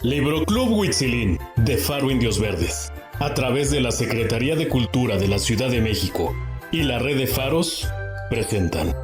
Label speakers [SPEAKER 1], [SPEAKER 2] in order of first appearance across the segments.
[SPEAKER 1] Libroclub Huitzilín de Faro Indios Verdes, a través de la Secretaría de Cultura de la Ciudad de México y la Red de Faros, presentan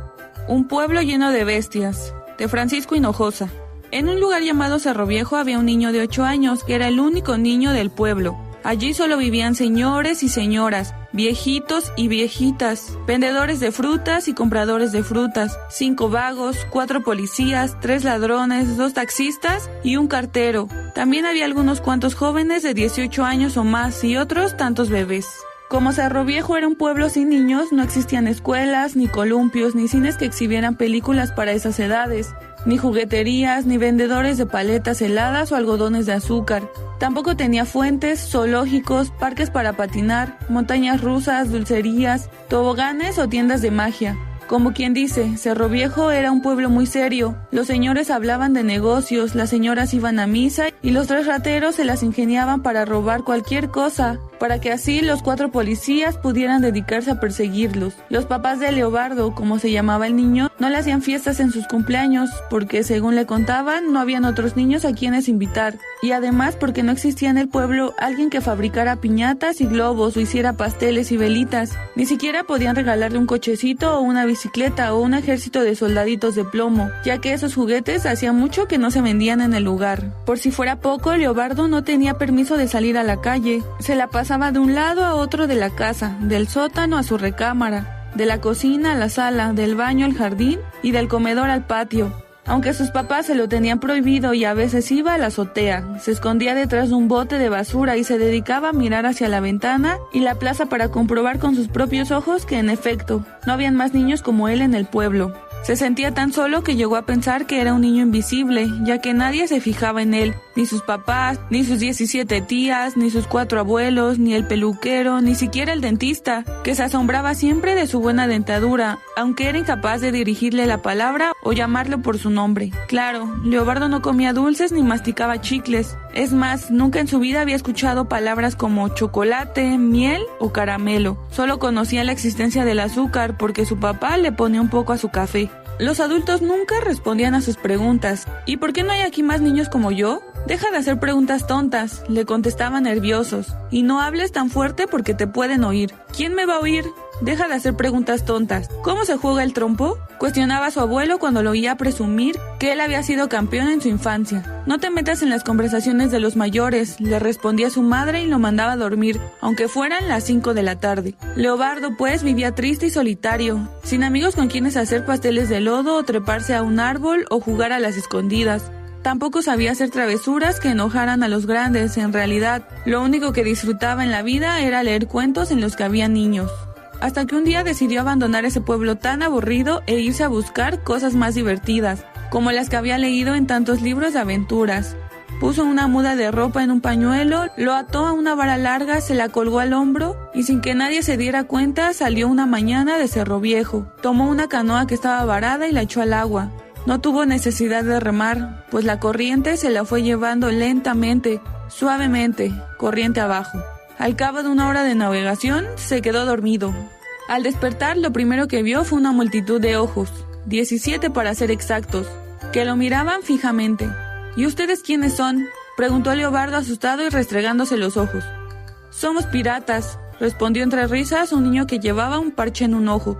[SPEAKER 2] Un pueblo lleno de bestias, de Francisco Hinojosa. En un lugar llamado Cerro Viejo había un niño de 8 años que era el único niño del pueblo. Allí solo vivían señores y señoras, viejitos y viejitas, vendedores de frutas y compradores de frutas, 5 vagos, 4 policías, 3 ladrones, 2 taxistas y un cartero. También había algunos cuantos jóvenes de 18 años o más y otros tantos bebés. Como Cerro Viejo era un pueblo sin niños, no existían escuelas, ni columpios, ni cines que exhibieran películas para esas edades, ni jugueterías, ni vendedores de paletas heladas o algodones de azúcar. Tampoco tenía fuentes, zoológicos, parques para patinar, montañas rusas, dulcerías, toboganes o tiendas de magia. Como quien dice, Cerro Viejo era un pueblo muy serio. Los señores hablaban de negocios, las señoras iban a misa y los 3 rateros se las ingeniaban para robar cualquier cosa, para que así los 4 policías pudieran dedicarse a perseguirlos. Los papás de Leobardo, como se llamaba el niño, no le hacían fiestas en sus cumpleaños, porque según le contaban, no habían otros niños a quienes invitar. Y además porque no existía en el pueblo alguien que fabricara piñatas y globos o hiciera pasteles y velitas. Ni siquiera podían regalarle un cochecito o una bicicleta o un ejército de soldaditos de plomo, ya que esos juguetes hacía mucho que no se vendían en el lugar. Por si fuera poco, Leobardo no tenía permiso de salir a la calle. Se la pasaba de un lado a otro de la casa, del sótano a su recámara, de la cocina a la sala, del baño al jardín y del comedor al patio. Aunque sus papás se lo tenían prohibido y a veces iba a la azotea, se escondía detrás de un bote de basura y se dedicaba a mirar hacia la ventana y la plaza para comprobar con sus propios ojos que en efecto, no habían más niños como él en el pueblo. Se sentía tan solo que llegó a pensar que era un niño invisible, ya que nadie se fijaba en él, ni sus papás, ni sus 17 tías, ni sus 4 abuelos, ni el peluquero, ni siquiera el dentista, que se asombraba siempre de su buena dentadura, aunque era incapaz de dirigirle la palabra o llamarlo por su nombre. Claro, Leobardo no comía dulces ni masticaba chicles. Es más, nunca en su vida había escuchado palabras como chocolate, miel o caramelo. Solo conocía la existencia del azúcar porque su papá le ponía un poco a su café. Los adultos nunca respondían a sus preguntas. ¿Y por qué no hay aquí más niños como yo? Deja de hacer preguntas tontas, le contestaban nerviosos. Y no hables tan fuerte porque te pueden oír. ¿Quién me va a oír? Deja de hacer preguntas tontas. ¿Cómo se juega el trompo? Cuestionaba a su abuelo cuando lo oía presumir que él había sido campeón en su infancia. No te metas en las conversaciones de los mayores, le respondía su madre y lo mandaba a dormir, aunque fueran las 5 de la tarde. Leobardo, pues, vivía triste y solitario, sin amigos con quienes hacer pasteles de lodo o treparse a un árbol o jugar a las escondidas. Tampoco sabía hacer travesuras que enojaran a los grandes. En realidad, lo único que disfrutaba en la vida era leer cuentos en los que había niños. Hasta que un día decidió abandonar ese pueblo tan aburrido e irse a buscar cosas más divertidas, como las que había leído en tantos libros de aventuras. Puso una muda de ropa en un pañuelo, lo ató a una vara larga, se la colgó al hombro y sin que nadie se diera cuenta salió una mañana de Cerro Viejo. Tomó una canoa que estaba varada y la echó al agua. No tuvo necesidad de remar, pues la corriente se la fue llevando lentamente, suavemente, corriente abajo. Al cabo de 1 hora de navegación, se quedó dormido. Al despertar, lo primero que vio fue una multitud de ojos, 17 para ser exactos, que lo miraban fijamente. ¿Y ustedes quiénes son?, preguntó Leobardo asustado y restregándose los ojos. Somos piratas, respondió entre risas un niño que llevaba un parche en un ojo.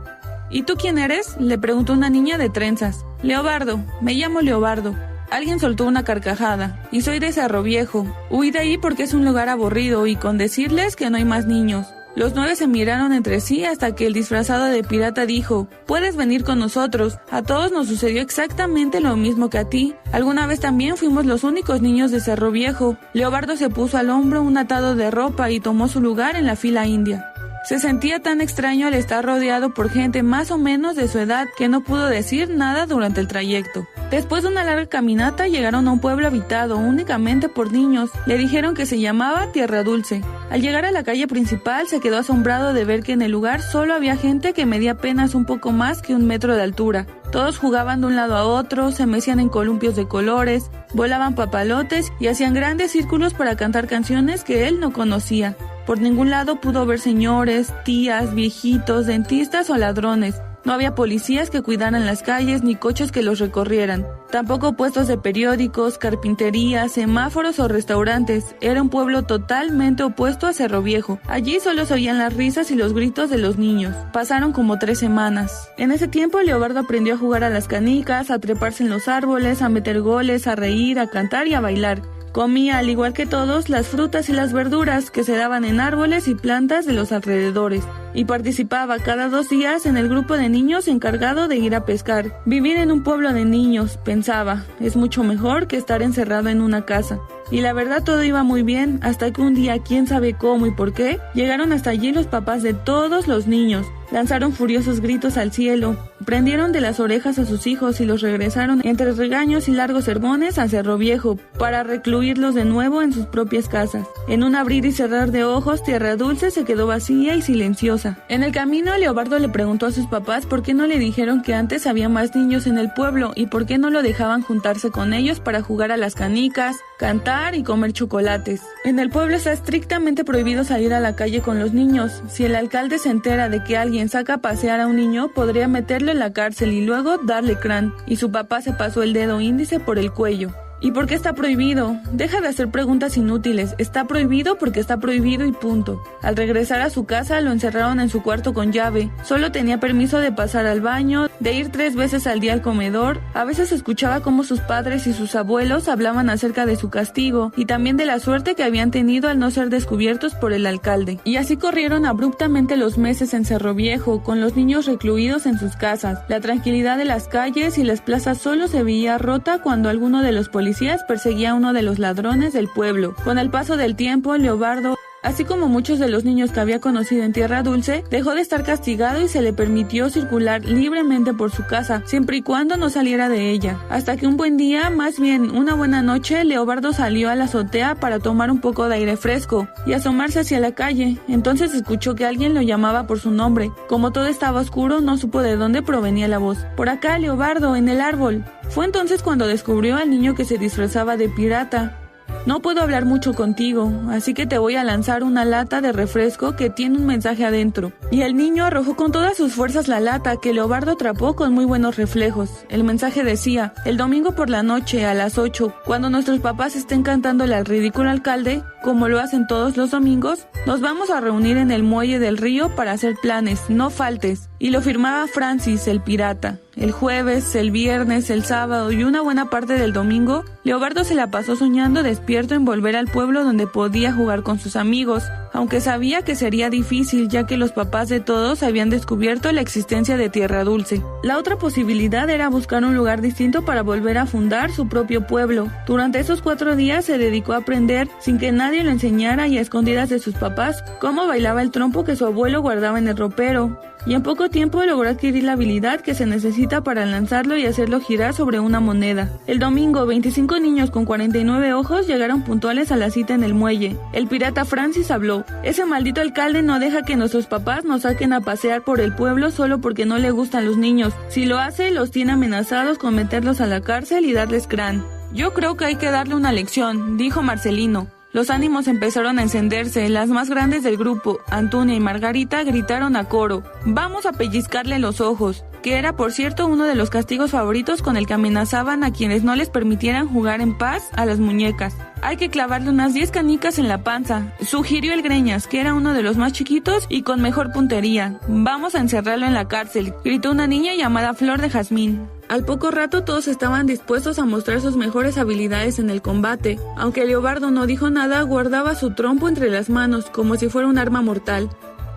[SPEAKER 2] ¿Y tú quién eres?, le preguntó una niña de trenzas. Leobardo, me llamo Leobardo. Alguien soltó una carcajada. Y soy de Cerro Viejo. Huí de ahí porque es un lugar aburrido y con decirles que no hay más niños. Los 9 se miraron entre sí hasta que el disfrazado de pirata dijo: «Puedes venir con nosotros. A todos nos sucedió exactamente lo mismo que a ti. Alguna vez también fuimos los únicos niños de Cerro Viejo». Leobardo se puso al hombro un atado de ropa y tomó su lugar en la fila india. Se sentía tan extraño al estar rodeado por gente más o menos de su edad que no pudo decir nada durante el trayecto. Después de una larga caminata llegaron a un pueblo habitado únicamente por niños. Le dijeron que se llamaba Tierra Dulce. Al llegar a la calle principal se quedó asombrado de ver que en el lugar solo había gente que medía apenas un poco más que 1 metro de altura. Todos jugaban de un lado a otro, se mecían en columpios de colores, volaban papalotes y hacían grandes círculos para cantar canciones que él no conocía. Por ningún lado pudo ver señores, tías, viejitos, dentistas o ladrones. No había policías que cuidaran las calles ni coches que los recorrieran. Tampoco puestos de periódicos, carpinterías, semáforos o restaurantes. Era un pueblo totalmente opuesto a Cerro Viejo. Allí solo se oían las risas y los gritos de los niños. Pasaron como 3 semanas. En ese tiempo, Leobardo aprendió a jugar a las canicas, a treparse en los árboles, a meter goles, a reír, a cantar y a bailar. Comía, al igual que todos, las frutas y las verduras que se daban en árboles y plantas de los alrededores, y participaba cada 2 días en el grupo de niños encargado de ir a pescar. Vivir en un pueblo de niños, pensaba, es mucho mejor que estar encerrado en una casa. Y la verdad todo iba muy bien, hasta que un día, quién sabe cómo y por qué, llegaron hasta allí los papás de todos los niños. Lanzaron furiosos gritos al cielo, prendieron de las orejas a sus hijos y los regresaron entre regaños y largos sermones a Cerro Viejo para recluirlos de nuevo en sus propias casas. En un abrir y cerrar de ojos, Tierra Dulce se quedó vacía y silenciosa. En el camino, Leobardo le preguntó a sus papás por qué no le dijeron que antes había más niños en el pueblo y por qué no lo dejaban juntarse con ellos para jugar a las canicas, cantar y comer chocolates. En el pueblo está estrictamente prohibido salir a la calle con los niños. Si el alcalde se entera de que alguien saca a pasear a un niño, podría meterlo en la cárcel y luego darle crán. Y su papá se pasó el dedo índice por el cuello. ¿Y por qué está prohibido? Deja de hacer preguntas inútiles. Está prohibido porque está prohibido y punto. Al regresar a su casa lo encerraron en su cuarto con llave. Solo tenía permiso de pasar al baño, de ir 3 veces al día al comedor. A veces escuchaba cómo sus padres y sus abuelos hablaban acerca de su castigo y también de la suerte que habían tenido al no ser descubiertos por el alcalde. Y así corrieron abruptamente los meses en Cerro Viejo, con los niños recluidos en sus casas. La tranquilidad de las calles y las plazas solo se veía rota cuando alguno de los policías perseguía a uno de los ladrones del pueblo. Con el paso del tiempo, Leobardo, así como muchos de los niños que había conocido en Tierra Dulce, dejó de estar castigado y se le permitió circular libremente por su casa, siempre y cuando no saliera de ella. Hasta que un buen día, más bien una buena noche, Leobardo salió a la azotea para tomar un poco de aire fresco y asomarse hacia la calle. Entonces escuchó que alguien lo llamaba por su nombre. Como todo estaba oscuro, no supo de dónde provenía la voz. «Por acá, Leobardo, en el árbol». Fue entonces cuando descubrió al niño que se disfrazaba de pirata. «No puedo hablar mucho contigo, así que te voy a lanzar una lata de refresco que tiene un mensaje adentro». Y el niño arrojó con todas sus fuerzas la lata, que Leobardo atrapó con muy buenos reflejos. El mensaje decía: «El domingo por la noche, a las 8, cuando nuestros papás estén cantándole al ridículo alcalde, como lo hacen todos los domingos, nos vamos a reunir en el muelle del río para hacer planes, no faltes». Y lo firmaba Francis, el pirata. El jueves, el viernes, el sábado y una buena parte del domingo, Leobardo se la pasó soñando despierto en volver al pueblo donde podía jugar con sus amigos, aunque sabía que sería difícil ya que los papás de todos habían descubierto la existencia de Tierra Dulce. La otra posibilidad era buscar un lugar distinto para volver a fundar su propio pueblo. Durante esos 4 días se dedicó a aprender, sin que nadie lo enseñara y a escondidas de sus papás, cómo bailaba el trompo que su abuelo guardaba en el ropero. Y en poco tiempo logró adquirir la habilidad que se necesita para lanzarlo y hacerlo girar sobre una moneda. El domingo, 25 niños con 49 ojos llegaron puntuales a la cita en el muelle. El pirata Francis habló: «Ese maldito alcalde no deja que nuestros papás nos saquen a pasear por el pueblo solo porque no le gustan los niños. Si lo hace, los tiene amenazados con meterlos a la cárcel y darles crán». «Yo creo que hay que darle una lección», dijo Marcelino. Los ánimos empezaron a encenderse. Las más grandes del grupo, Antonia y Margarita, gritaron a coro: «Vamos a pellizcarle los ojos», que era, por cierto, uno de los castigos favoritos con el que amenazaban a quienes no les permitieran jugar en paz a las muñecas. «Hay que clavarle unas 10 canicas en la panza», sugirió el Greñas, que era uno de los más chiquitos y con mejor puntería. «Vamos a encerrarlo en la cárcel», gritó una niña llamada Flor de Jazmín. Al poco rato todos estaban dispuestos a mostrar sus mejores habilidades en el combate. Aunque Leobardo no dijo nada, guardaba su trompo entre las manos, como si fuera un arma mortal.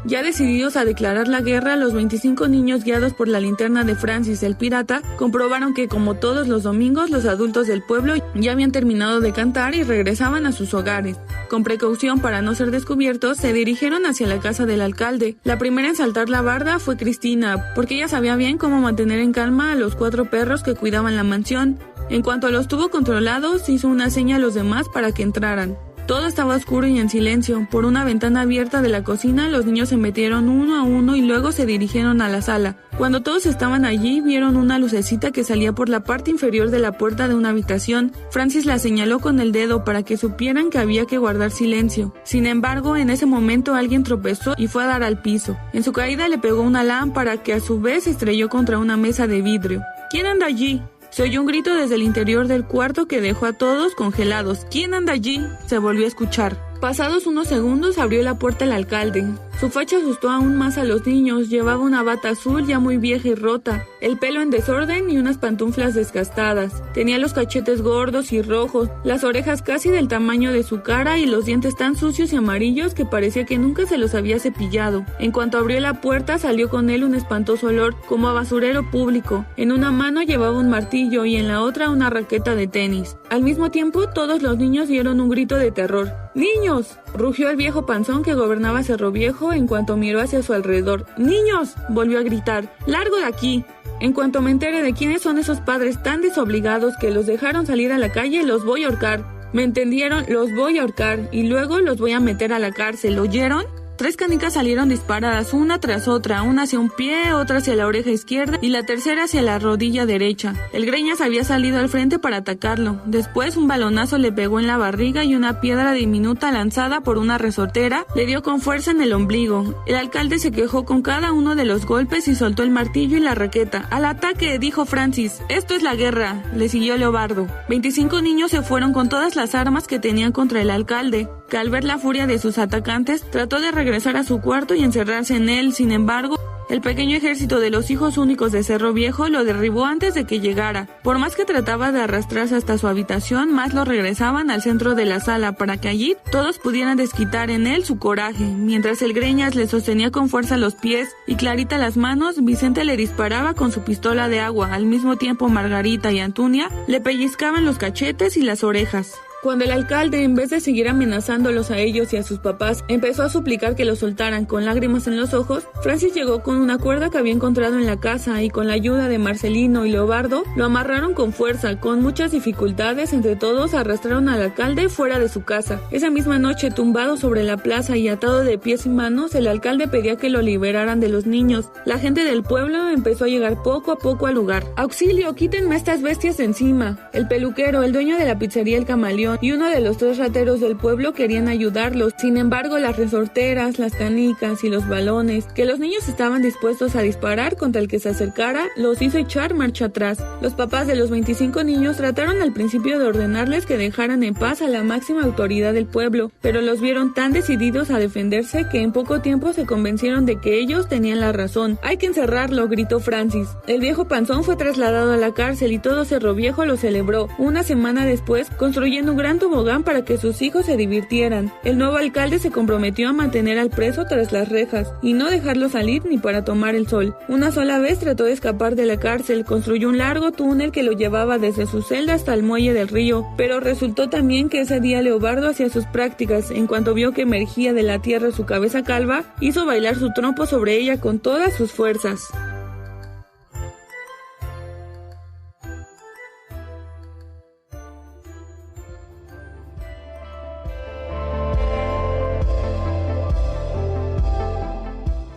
[SPEAKER 2] Ya decididos a declarar la guerra, los 25 niños, guiados por la linterna de Francis el pirata, comprobaron que, como todos los domingos, los adultos del pueblo ya habían terminado de cantar y regresaban a sus hogares. Con precaución para no ser descubiertos, se dirigieron hacia la casa del alcalde. La primera en saltar la barda fue Cristina, porque ella sabía bien cómo mantener en calma a los 4 perros que cuidaban la mansión. En cuanto los tuvo controlados, hizo una seña a los demás para que entraran. Todo estaba oscuro y en silencio. Por una ventana abierta de la cocina, los niños se metieron uno a uno y luego se dirigieron a la sala. Cuando todos estaban allí, vieron una lucecita que salía por la parte inferior de la puerta de una habitación. Francis la señaló con el dedo para que supieran que había que guardar silencio. Sin embargo, en ese momento alguien tropezó y fue a dar al piso. En su caída le pegó una lámpara que a su vez se estrelló contra una mesa de vidrio. ¿Quién anda allí? Se oyó un grito desde el interior del cuarto que dejó a todos congelados. ¿Quién anda allí? Se volvió a escuchar. Pasados unos segundos abrió la puerta el alcalde. Su facha asustó aún más a los niños. Llevaba una bata azul ya muy vieja y rota, el pelo en desorden y unas pantuflas desgastadas. Tenía los cachetes gordos y rojos, las orejas casi del tamaño de su cara y los dientes tan sucios y amarillos que parecía que nunca se los había cepillado. En cuanto abrió la puerta salió con él un espantoso olor como a basurero público. En una mano llevaba un martillo y en la otra una raqueta de tenis. Al mismo tiempo todos los niños dieron un grito de terror. ¡Niños!, rugió el viejo panzón que gobernaba Cerro Viejo en cuanto miró hacia su alrededor. ¡Niños!, volvió a gritar. ¡Largo de aquí! En cuanto me entere de quiénes son esos padres tan desobligados que los dejaron salir a la calle, los voy a ahorcar. ¿Me entendieron? Los voy a ahorcar y luego los voy a meter a la cárcel. ¿Oyeron? 3 canicas salieron disparadas una tras otra, una hacia un pie, otra hacia la oreja izquierda y la tercera hacia la rodilla derecha. El Greñas había salido al frente para atacarlo. Después un balonazo le pegó en la barriga y una piedra diminuta lanzada por una resortera le dio con fuerza en el ombligo. El alcalde se quejó con cada uno de los golpes y soltó el martillo y la raqueta. ¡Al ataque!, dijo Francis. ¡Esto es la guerra!, le siguió Leobardo. 25 niños se fueron con todas las armas que tenían contra el alcalde, que al ver la furia de sus atacantes trató de regresar a su cuarto y encerrarse en él. Sin embargo, el pequeño ejército de los hijos únicos de Cerro Viejo lo derribó antes de que llegara. Por más que trataba de arrastrarse hasta su habitación, más lo regresaban al centro de la sala para que allí todos pudieran desquitar en él su coraje. Mientras el Greñas le sostenía con fuerza los pies y Clarita las manos, Vicente le disparaba con su pistola de agua. Al mismo tiempo, Margarita y Antunia le pellizcaban los cachetes y las orejas. Cuando el alcalde, en vez de seguir amenazándolos a ellos y a sus papás, empezó a suplicar que los soltaran con lágrimas en los ojos, Francis llegó con una cuerda que había encontrado en la casa y con la ayuda de Marcelino y Leobardo, lo amarraron con fuerza. Con muchas dificultades, entre todos arrastraron al alcalde fuera de su casa. Esa misma noche, tumbado sobre la plaza y atado de pies y manos, el alcalde pedía que lo liberaran de los niños. La gente del pueblo empezó a llegar poco a poco al lugar. ¡Auxilio! ¡Quítenme a estas bestias de encima! El peluquero, el dueño de la pizzería El Camaleón y uno de los 3 rateros del pueblo querían ayudarlos. Sin embargo, las resorteras, las canicas y los balones, que los niños estaban dispuestos a disparar contra el que se acercara, los hizo echar marcha atrás. Los papás de los 25 niños trataron al principio de ordenarles que dejaran en paz a la máxima autoridad del pueblo, pero los vieron tan decididos a defenderse que en poco tiempo se convencieron de que ellos tenían la razón. ¡Hay que encerrarlo!, gritó Francis. El viejo panzón fue trasladado a la cárcel y todo Cerro Viejo lo celebró. Una semana después, construyendo un gran tobogán para que sus hijos se divirtieran. El nuevo alcalde se comprometió a mantener al preso tras las rejas y no dejarlo salir ni para tomar el sol. Una sola vez trató de escapar de la cárcel, construyó un largo túnel que lo llevaba desde su celda hasta el muelle del río, pero resultó también que ese día Leobardo hacía sus prácticas. En cuanto vio que emergía de la tierra su cabeza calva, hizo bailar su trompo sobre ella con todas sus fuerzas.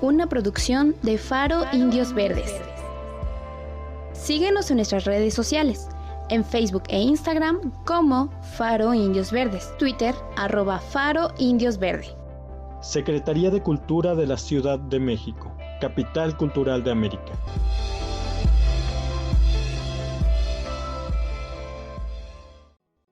[SPEAKER 3] Una producción de Faro Indios Verdes. Síguenos en nuestras redes sociales, en Facebook e Instagram como Faro Indios Verdes, Twitter @Faro Indios Verde.
[SPEAKER 4] Secretaría de Cultura de la Ciudad de México, Capital Cultural de América.